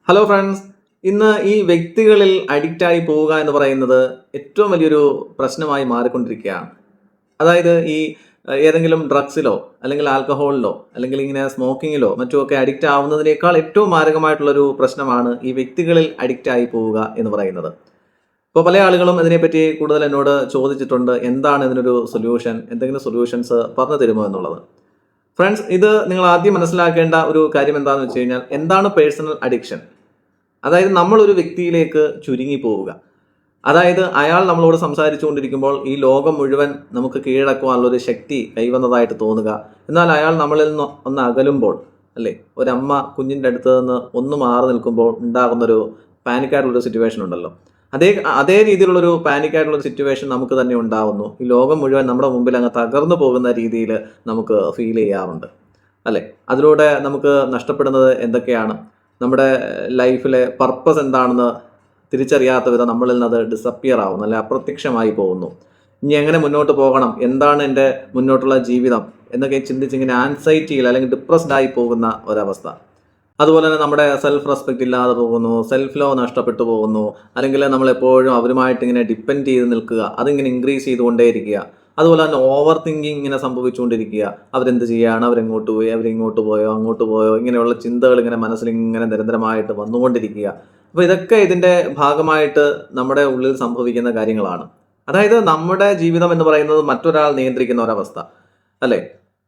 Hello friends. ഇന്ന് ഈ വ്യക്തികളിൽ അഡിക്റ്റായി പോവുക എന്ന് പറയുന്നത് ഏറ്റവും വലിയൊരു പ്രശ്നമായി മാറിക്കൊണ്ടിരിക്കുകയാണ്. അതായത് ഏതെങ്കിലും ഡ്രഗ്സിലോ അല്ലെങ്കിൽ ആൽക്കഹോളിലോ അല്ലെങ്കിൽ ഇങ്ങനെ സ്മോക്കിങ്ങിലോ മറ്റുമൊക്കെ അഡിക്റ്റ് ആവുന്നതിനേക്കാൾ ഏറ്റവും മാരകമായിട്ടുള്ളൊരു പ്രശ്നമാണ് ഈ വ്യക്തികളിൽ അഡിക്റ്റായി പോവുക എന്ന് പറയുന്നത്. ഇപ്പോൾ പല ആളുകളും ഇതിനെപ്പറ്റി കൂടുതൽ എന്നോട് ചോദിച്ചിട്ടുണ്ട്, എന്താണ് ഇതിനൊരു സൊല്യൂഷൻ, എന്തെങ്കിലും സൊല്യൂഷൻസ് പറഞ്ഞു തരുമോ എന്നുള്ളത്. ഫ്രണ്ട്സ്, ഇത് നിങ്ങൾ ആദ്യം മനസ്സിലാക്കേണ്ട ഒരു കാര്യം എന്താണെന്ന് വെച്ച് കഴിഞ്ഞാൽ, എന്താണ് പേഴ്സണൽ അഡിക്ഷൻ? അതായത് നമ്മളൊരു വ്യക്തിയിലേക്ക് ചുരുങ്ങി പോവുക. അതായത് അയാൾ നമ്മളോട് സംസാരിച്ചുകൊണ്ടിരിക്കുമ്പോൾ ഈ ലോകം മുഴുവൻ നമുക്ക് കീഴടക്കുവാനുള്ളൊരു ശക്തി കൈവന്നതായിട്ട് തോന്നുക. എന്നാൽ അയാൾ നമ്മളിൽ നിന്ന് ഒന്ന് അകലുമ്പോൾ, അല്ലേ, ഒരമ്മ കുഞ്ഞിൻ്റെ അടുത്ത് നിന്ന് ഒന്ന് മാറി നിൽക്കുമ്പോൾ ഉണ്ടാകുന്നൊരു പാനിക്കായിട്ടുള്ളൊരു സിറ്റുവേഷൻ ഉണ്ടല്ലോ. അതേ അതേ രീതിയിലുള്ളൊരു പാനിക്കായിട്ടുള്ളൊരു സിറ്റുവേഷൻ നമുക്ക് തന്നെ ഉണ്ടാകുന്നു. ഈ ലോകം മുഴുവൻ നമ്മുടെ മുമ്പിൽ അങ്ങ് തകർന്നു പോകുന്ന രീതിയിൽ നമുക്ക് ഫീൽ ചെയ്യാറുണ്ട്, അല്ലേ. അതിലൂടെ നമുക്ക് നഷ്ടപ്പെടുന്നത് എന്തൊക്കെയാണ്? നമ്മുടെ ലൈഫിലെ പർപ്പസ് എന്താണെന്ന് തിരിച്ചറിയാത്ത വിധം നമ്മളിൽ നിന്ന് അത് ഡിസപ്പിയർ ആവുന്നു, അല്ലെ, അപ്രത്യക്ഷമായി പോകുന്നു. ഇനി എങ്ങനെ മുന്നോട്ട് പോകണം, എന്താണ് എൻ്റെ മുന്നോട്ടുള്ള ജീവിതം എന്നൊക്കെ ചിന്തിച്ചിങ്ങനെ ആൻസൈറ്റിയിൽ അല്ലെങ്കിൽ ഡിപ്രസ്ഡ് ആയി പോകുന്ന ഒരവസ്ഥ. അതുപോലെ തന്നെ നമ്മുടെ സെൽഫ് റെസ്പെക്റ്റ് ഇല്ലാതെ പോകുന്നു, സെൽഫ് ലോ നഷ്ടപ്പെട്ടു പോകുന്നു, അല്ലെങ്കിൽ നമ്മളെപ്പോഴും അവരുമായിട്ട് ഇങ്ങനെ ഡിപ്പെൻഡ് ചെയ്ത് നിൽക്കുക, അതിങ്ങനെ ഇൻക്രീസ് ചെയ്തുകൊണ്ടേയിരിക്കുക. അതുപോലെ തന്നെ ഓവർ തിങ്കിങ് ഇങ്ങനെ സംഭവിച്ചുകൊണ്ടിരിക്കുക. അവരെന്ത് ചെയ്യുകയാണ്, അവരെങ്ങോട്ട് പോയി, അവരിങ്ങോട്ട് പോയോ, അങ്ങോട്ട് പോയോ, ഇങ്ങനെയുള്ള ചിന്തകൾ ഇങ്ങനെ മനസ്സിൽ ഇങ്ങനെ നിരന്തരമായിട്ട് വന്നുകൊണ്ടിരിക്കുക. അപ്പോൾ ഇതൊക്കെ ഇതിൻ്റെ ഭാഗമായിട്ട് നമ്മുടെ ഉള്ളിൽ സംഭവിക്കുന്ന കാര്യങ്ങളാണ്. അതായത് നമ്മുടെ ജീവിതം എന്ന് പറയുന്നത് മറ്റൊരാൾ നിയന്ത്രിക്കുന്ന ഒരവസ്ഥ, അല്ലേ.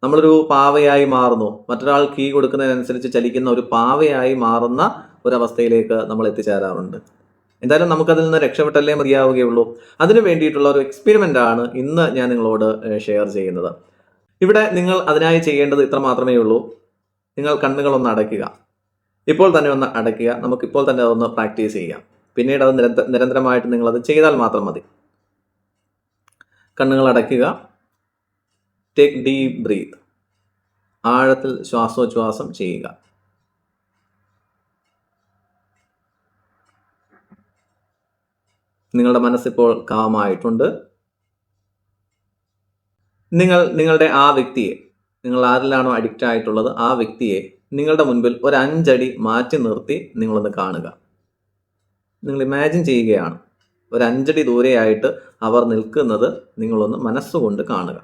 നമ്മളൊരു പാവയായി മാറുന്നു, മറ്റൊരാൾ കീ കൊടുക്കുന്നതിനനുസരിച്ച് ചലിക്കുന്ന ഒരു പാവയായി മാറുന്ന ഒരവസ്ഥയിലേക്ക് നമ്മൾ എത്തിച്ചേരാറുണ്ട്. എന്തായാലും നമുക്കതിൽ നിന്ന് രക്ഷപ്പെട്ടല്ലേ മതിയാവുകയുള്ളൂ. അതിനു വേണ്ടിയിട്ടുള്ള ഒരു എക്സ്പെരിമെൻ്റ് ആണ് ഇന്ന് ഞാൻ നിങ്ങളോട് ഷെയർ ചെയ്യുന്നത്. ഇവിടെ നിങ്ങൾ അതിനായി ചെയ്യേണ്ടത് ഇത്ര മാത്രമേ ഉള്ളൂ. നിങ്ങൾ കണ്ണുകളൊന്ന് അടയ്ക്കുക. ഇപ്പോൾ തന്നെ ഒന്ന് അടയ്ക്കുക. നമുക്കിപ്പോൾ തന്നെ അതൊന്ന് പ്രാക്ടീസ് ചെയ്യാം. പിന്നീട് അത് നിരന്തരമായിട്ട് നിങ്ങളത് ചെയ്താൽ മാത്രം മതി. കണ്ണുകൾ അടയ്ക്കുക. Take deep breath. ആഴത്തിൽ ശ്വാസോച്ഛ്വാസം ചെയ്യുക. നിങ്ങളുടെ മനസ്സിപ്പോൾ കാമായിട്ടുണ്ട്. നിങ്ങളുടെ ആ വ്യക്തിയെ, നിങ്ങൾ ആരിലാണോ അഡിക്റ്റ് ആയിട്ടുള്ളത് ആ വ്യക്തിയെ നിങ്ങളുടെ മുൻപിൽ ഒരു 5 അടി മാറ്റി നിർത്തി നിങ്ങളൊന്ന് കാണുക. നിങ്ങൾ ഇമാജിൻ ചെയ്യുകയാണ്, ഒരു 5 അടി ദൂരെയായിട്ട് അവർ നിൽക്കുന്നത് നിങ്ങളൊന്ന് മനസ്സുകൊണ്ട് കാണുക.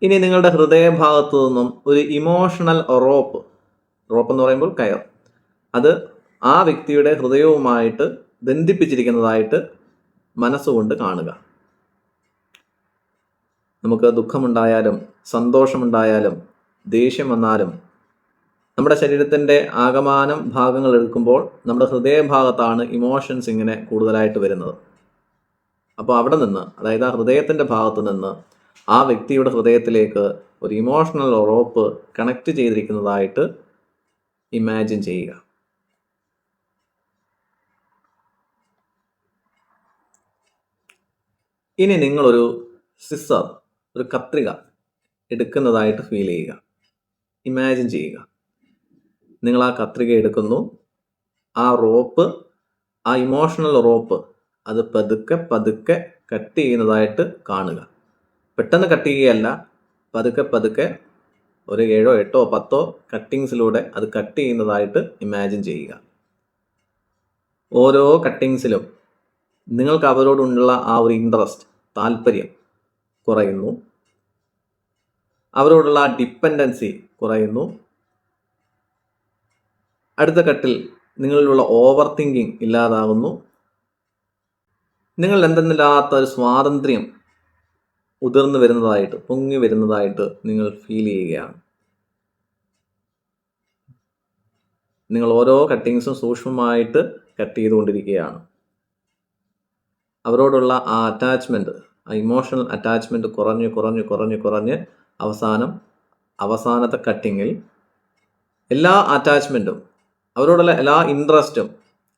ഇനി നിങ്ങളുടെ ഹൃദയഭാഗത്തു നിന്നും ഒരു ഇമോഷണൽ റോപ്പ് എന്ന് പറയുമ്പോൾ കയർ, അത് ആ വ്യക്തിയുടെ ഹൃദയവുമായിട്ട് ബന്ധിപ്പിച്ചിരിക്കുന്നതായിട്ട് മനസ്സുകൊണ്ട് കാണുക. നമുക്ക് ദുഃഖമുണ്ടായാലും സന്തോഷമുണ്ടായാലും ദേഷ്യം വന്നാലും നമ്മുടെ ശരീരത്തിൻ്റെ ആകമാനം ഭാഗങ്ങൾ എടുക്കുമ്പോൾ നമ്മുടെ ഹൃദയഭാഗത്താണ് ഇമോഷൻസ് ഇങ്ങനെ കൂടുതലായിട്ട് വരുന്നത്. അപ്പോൾ അവിടെ നിന്ന്, അതായത് ആ ഹൃദയത്തിൻ്റെ ഭാഗത്ത് നിന്ന് ആ വ്യക്തിയുടെ ഹൃദയത്തിലേക്ക് ഒരു ഇമോഷണൽ റോപ്പ് കണക്ട് ചെയ്തിരിക്കുന്നതായിട്ട് ഇമാജിൻ ചെയ്യുക. ഇനി നിങ്ങളൊരു സിസർ, ഒരു കത്രിക എടുക്കുന്നതായിട്ട് ഫീൽ ചെയ്യുക, ഇമാജിൻ ചെയ്യുക. നിങ്ങൾ ആ കത്രിക എടുക്കുന്നു. ആ റോപ്പ്, ആ ഇമോഷണൽ റോപ്പ്, അത് പതുക്കെ പതുക്കെ കട്ട് ചെയ്യുന്നതായിട്ട് കാണുക. പെട്ടെന്ന് കട്ട് ചെയ്യുകയല്ല, പതുക്കെ പതുക്കെ ഒരു 7, 8, 10 കട്ടിങ്സിലൂടെ അത് കട്ട് ചെയ്യുന്നതായിട്ട് ഇമാജിൻ ചെയ്യുക. ഓരോ കട്ടിങ്സിലും നിങ്ങൾക്ക് അവരോടുള്ള ആ ഒരു ഇൻട്രസ്റ്റ്, താല്പര്യം കുറയുന്നു. അവരോടുള്ള ആ ഡിപ്പെൻഡൻസി കുറയുന്നു. അടുത്ത കട്ടിൽ നിങ്ങളിലുള്ള ഓവർ തിങ്കിങ് ഇല്ലാതാകുന്നു. നിങ്ങൾ എന്തെന്നില്ലാത്ത ഒരു സ്വാതന്ത്ര്യം ഉതിർന്നു വരുന്നതായിട്ട്, പൊങ്ങി വരുന്നതായിട്ട് നിങ്ങൾ ഫീൽ ചെയ്യുകയാണ്. നിങ്ങൾ ഓരോ കട്ടിങ്സും സൂക്ഷ്മമായിട്ട് കട്ട് ചെയ്തുകൊണ്ടിരിക്കുകയാണ്. അവരോടുള്ള ആ അറ്റാച്ച്മെൻറ്റ്, ആ ഇമോഷണൽ അറ്റാച്ച്മെൻറ്റ് കുറഞ്ഞ് കുറഞ്ഞ് കുറഞ്ഞ് കുറഞ്ഞ് അവസാനത്തെ കട്ടിങ്ങിൽ എല്ലാ അറ്റാച്ച്മെൻറ്റും, അവരോടുള്ള എല്ലാ ഇൻട്രസ്റ്റും,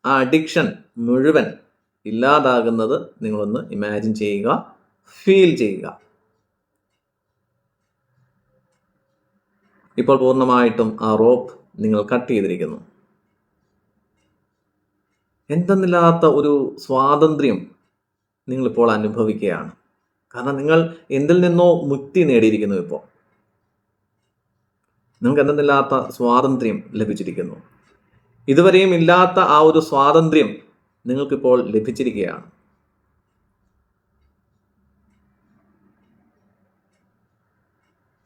ആ അഡിക്ഷൻ മുഴുവൻ ഇല്ലാതാകുന്നത് നിങ്ങളൊന്ന് ഇമാജിൻ ചെയ്യുക, ഫീൽ ചെയ്യുക. ഇപ്പോൾ പൂർണ്ണമായിട്ടും ആ റോപ്പ് നിങ്ങൾ കട്ട് ചെയ്തിരിക്കുന്നു. എന്തെന്നില്ലാത്ത ഒരു സ്വാതന്ത്ര്യം നിങ്ങളിപ്പോൾ അനുഭവിക്കുകയാണ്. കാരണം നിങ്ങൾ എന്തിൽ നിന്നോ മുക്തി നേടിയിരിക്കുന്നു ഇപ്പോൾ. നിങ്ങൾക്ക് എന്തെന്നില്ലാത്ത സ്വാതന്ത്ര്യം ലഭിച്ചിരിക്കുന്നു. ഇതുവരെയും ഇല്ലാത്ത ആ ഒരു സ്വാതന്ത്ര്യം നിങ്ങൾക്കിപ്പോൾ ലഭിച്ചിരിക്കുകയാണ്.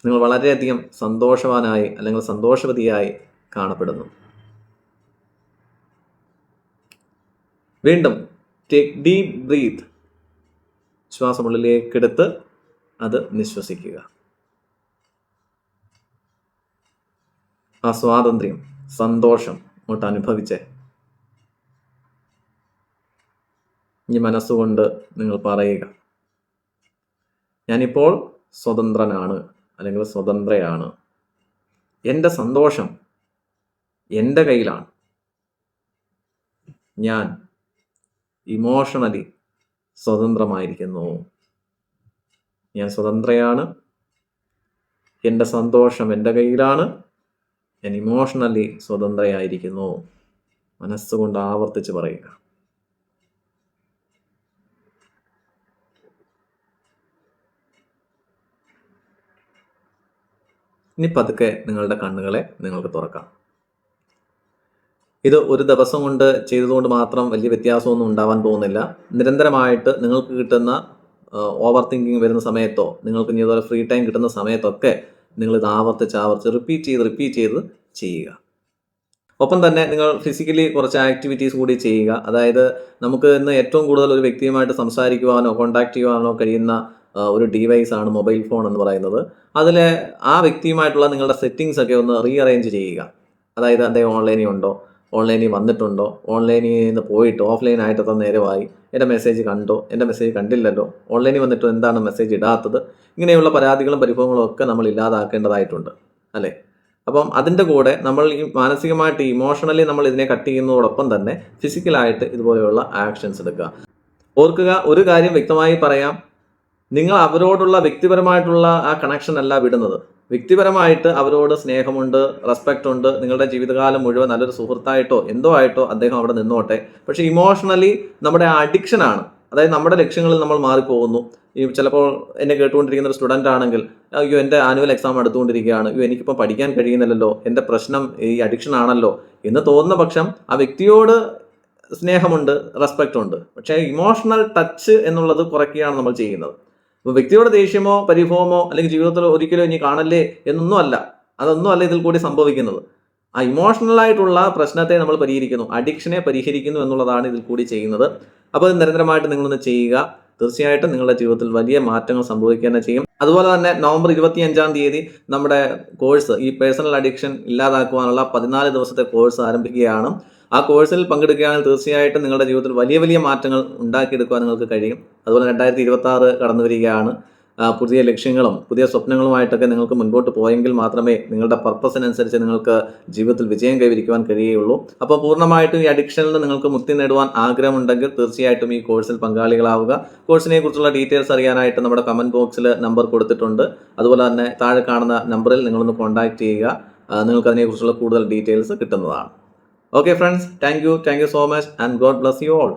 നിങ്ങൾ വളരെയധികം സന്തോഷവാനായി അല്ലെങ്കിൽ സന്തോഷവതിയായി കാണപ്പെടുന്നു. വീണ്ടും ടേക്ക് ഡീപ് ബ്രീത്ത്. ശ്വാസമുള്ളിലേക്കെടുത്ത് അത് നിശ്വസിക്കുക. ആ സ്വാതന്ത്ര്യം, സന്തോഷം അങ്ങോട്ട് അനുഭവിച്ചേ. ഇനി മനസ്സുകൊണ്ട് നിങ്ങൾ പറയുക, ഞാനിപ്പോൾ സ്വതന്ത്രനാണ് അല്ലെങ്കിൽ സ്വതന്ത്രയാണ്. എൻ്റെ സന്തോഷം എൻ്റെ കയ്യിലാണ്. ഞാൻ ഇമോഷണലി സ്വതന്ത്രമായിരിക്കുന്നു. ഞാൻ സ്വതന്ത്രയാണ്. എൻ്റെ സന്തോഷം എൻ്റെ കയ്യിലാണ്. ഞാൻ ഇമോഷണലി സ്വതന്ത്രയായിരിക്കുന്നു. മനസ്സുകൊണ്ട് ആവർത്തിച്ച് പറയുക. ഇനി പതുക്കെ നിങ്ങളുടെ കണ്ണുകളെ നിങ്ങൾക്ക് തുറക്കാം. ഇത് ഒരു ദിവസം കൊണ്ട് ചെയ്തതുകൊണ്ട് മാത്രം വലിയ വ്യത്യാസമൊന്നും ഉണ്ടാവാൻ പോകുന്നില്ല. നിരന്തരമായിട്ട് നിങ്ങൾക്ക് കിട്ടുന്ന ഓവർ തിങ്കിങ് വരുന്ന സമയത്തോ നിങ്ങൾക്ക് ഇനി ഇതുപോലെ ഫ്രീ ടൈം കിട്ടുന്ന സമയത്തൊക്കെ നിങ്ങളിത് ആവർത്തിച്ച് റിപ്പീറ്റ് ചെയ്ത് ചെയ്യുക. ഒപ്പം തന്നെ നിങ്ങൾ ഫിസിക്കലി കുറച്ച് ആക്ടിവിറ്റീസ് കൂടി ചെയ്യുക. അതായത് നമുക്ക് ഇന്ന് ഏറ്റവും കൂടുതൽ ഒരു വ്യക്തിയുമായിട്ട് സംസാരിക്കുവാനോ കോൺടാക്ട് ചെയ്യുവാനോ കഴിയുന്ന ഒരു ഡിവൈസാണ് മൊബൈൽ ഫോൺ എന്ന് പറയുന്നത്. അതിൽ ആ വ്യക്തിയുമായിട്ടുള്ള നിങ്ങളുടെ സെറ്റിങ്സ് ഒക്കെ ഒന്ന് റീഅറേഞ്ച് ചെയ്യുക. അതായത് അദ്ദേഹം ഓൺലൈനിൽ ഉണ്ടോ, ഓൺലൈനിൽ വന്നിട്ടുണ്ടോ, ഓൺലൈനിൽ നിന്ന് പോയിട്ട് ഓഫ്ലൈനായിട്ട് എത്ര നേരമായി, എൻ്റെ മെസ്സേജ് കണ്ടോ, എൻ്റെ മെസ്സേജ് കണ്ടില്ലല്ലോ, ഓൺലൈനിൽ വന്നിട്ട് എന്താണ് മെസ്സേജ് ഇടാത്തത്, ഇങ്ങനെയുള്ള പരാതികളും പരിഭവങ്ങളും ഒക്കെ നമ്മൾ ഇല്ലാതാക്കേണ്ടതായിട്ടുണ്ട് അല്ലേ. അപ്പം അതിൻ്റെ കൂടെ നമ്മൾ ഈ മാനസികമായിട്ട് ഇമോഷണലി നമ്മൾ ഇതിനെ കട്ട് ചെയ്യുന്നതോടൊപ്പം തന്നെ ഫിസിക്കലായിട്ട് ഇതുപോലെയുള്ള ആക്ഷൻസ് എടുക്കുക. ഓർക്കുക, ഒരു കാര്യം വ്യക്തമായി പറയാം, നിങ്ങൾ അവരോടുള്ള വ്യക്തിപരമായിട്ടുള്ള ആ കണക്ഷൻ അല്ല വിടുന്നത്. വ്യക്തിപരമായിട്ട് അവരോട് സ്നേഹമുണ്ട്, റെസ്പെക്റ്റ് ഉണ്ട്, നിങ്ങളുടെ ജീവിതകാലം മുഴുവൻ നല്ലൊരു സുഹൃത്തായിട്ടോ എന്തോ ആയിട്ടോ അദ്ദേഹം അവിടെ നിന്നോട്ടെ. പക്ഷേ ഇമോഷണലി നമ്മുടെ അഡിക്ഷനാണ്. അതായത് നമ്മുടെ ലക്ഷ്യങ്ങളിൽ നമ്മൾ മാറിപ്പോകുന്നു. ഈ ചിലപ്പോൾ എന്നെ കേട്ടുകൊണ്ടിരിക്കുന്ന ഒരു സ്റ്റുഡൻ്റ് ആണെങ്കിൽ, അയ്യോ എൻ്റെ ആനുവൽ എക്സാം എടുത്തുകൊണ്ടിരിക്കുകയാണ്, അയ്യോ എനിക്കിപ്പോൾ പഠിക്കാൻ കഴിയുന്നില്ലല്ലോ, എൻ്റെ പ്രശ്നം ഈ അഡിക്ഷൻ ആണല്ലോ എന്ന് തോന്നുന്ന പക്ഷം ആ വ്യക്തിയോട് സ്നേഹമുണ്ട്, റെസ്പെക്റ്റ് ഉണ്ട്, പക്ഷേ ഇമോഷണൽ ടച്ച് എന്നുള്ളത് കുറയ്ക്കുകയാണ് നമ്മൾ ചെയ്യുന്നത്. അപ്പോൾ വ്യക്തിയോട് ദേഷ്യമോ പരിഭവമോ അല്ലെങ്കിൽ ജീവിതത്തിൽ ഒരിക്കലും ഇനി കാണല്ലേ എന്നൊന്നും അല്ല, അതൊന്നും അല്ല ഇതിൽ കൂടി സംഭവിക്കുന്നത്. ആ ഇമോഷണലായിട്ടുള്ള പ്രശ്നത്തെ നമ്മൾ പരിഹരിക്കുന്നു, അഡിക്ഷനെ പരിഹരിക്കുന്നു എന്നുള്ളതാണ് ഇതിൽ കൂടി ചെയ്യുന്നത്. അപ്പോൾ ഇത് നിരന്തരമായിട്ട് നിങ്ങളൊന്ന് ചെയ്യുക. തീർച്ചയായിട്ടും നിങ്ങളുടെ ജീവിതത്തിൽ വലിയ മാറ്റങ്ങൾ സംഭവിക്കുക തന്നെ ചെയ്യും. അതുപോലെ തന്നെ നവംബർ 25 നമ്മുടെ കോഴ്സ്, ഈ പേഴ്സണൽ അഡിക്ഷൻ ഇല്ലാതാക്കുവാനുള്ള 14 ദിവസത്തെ കോഴ്സ് ആരംഭിക്കുകയാണ്. ആ കോഴ്സിൽ പങ്കെടുക്കുകയാണെങ്കിൽ തീർച്ചയായിട്ടും നിങ്ങളുടെ ജീവിതത്തിൽ വലിയ വലിയ മാറ്റങ്ങൾ ഉണ്ടാക്കിയെടുക്കുവാൻ നിങ്ങൾക്ക് കഴിയും. അതുപോലെ 2026 കടന്നു വരികയാണ്. പുതിയ ലക്ഷ്യങ്ങളും പുതിയ സ്വപ്നങ്ങളുമായിട്ടൊക്കെ നിങ്ങൾക്ക് മുൻപോട്ട് പോയെങ്കിൽ മാത്രമേ നിങ്ങളുടെ പർപ്പസിനനുസരിച്ച് നിങ്ങൾക്ക് ജീവിതത്തിൽ വിജയം കൈവരിക്കുവാൻ കഴിയുകയുള്ളൂ. അപ്പോൾ പൂർണ്ണമായിട്ടും ഈ അഡിക്ഷനിൽ നിന്ന് നിങ്ങൾക്ക് മുക്തി നേടുവാൻ ആഗ്രഹമുണ്ടെങ്കിൽ തീർച്ചയായിട്ടും ഈ കോഴ്സിൽ പങ്കാളികളാവുക. കോഴ്സിനെ കുറിച്ചുള്ള ഡീറ്റെയിൽസ് അറിയാനായിട്ട് നമ്മുടെ കമൻറ്റ് ബോക്സിൽ നമ്പർ കൊടുത്തിട്ടുണ്ട്. അതുപോലെ തന്നെ താഴെ കാണുന്ന നമ്പറിൽ നിങ്ങളൊന്ന് കോൺടാക്ട് ചെയ്യുക. നിങ്ങൾക്ക് അതിനെക്കുറിച്ചുള്ള കൂടുതൽ ഡീറ്റെയിൽസ് കിട്ടുന്നതാണ്. Okay friends, thank you so much and God bless you all.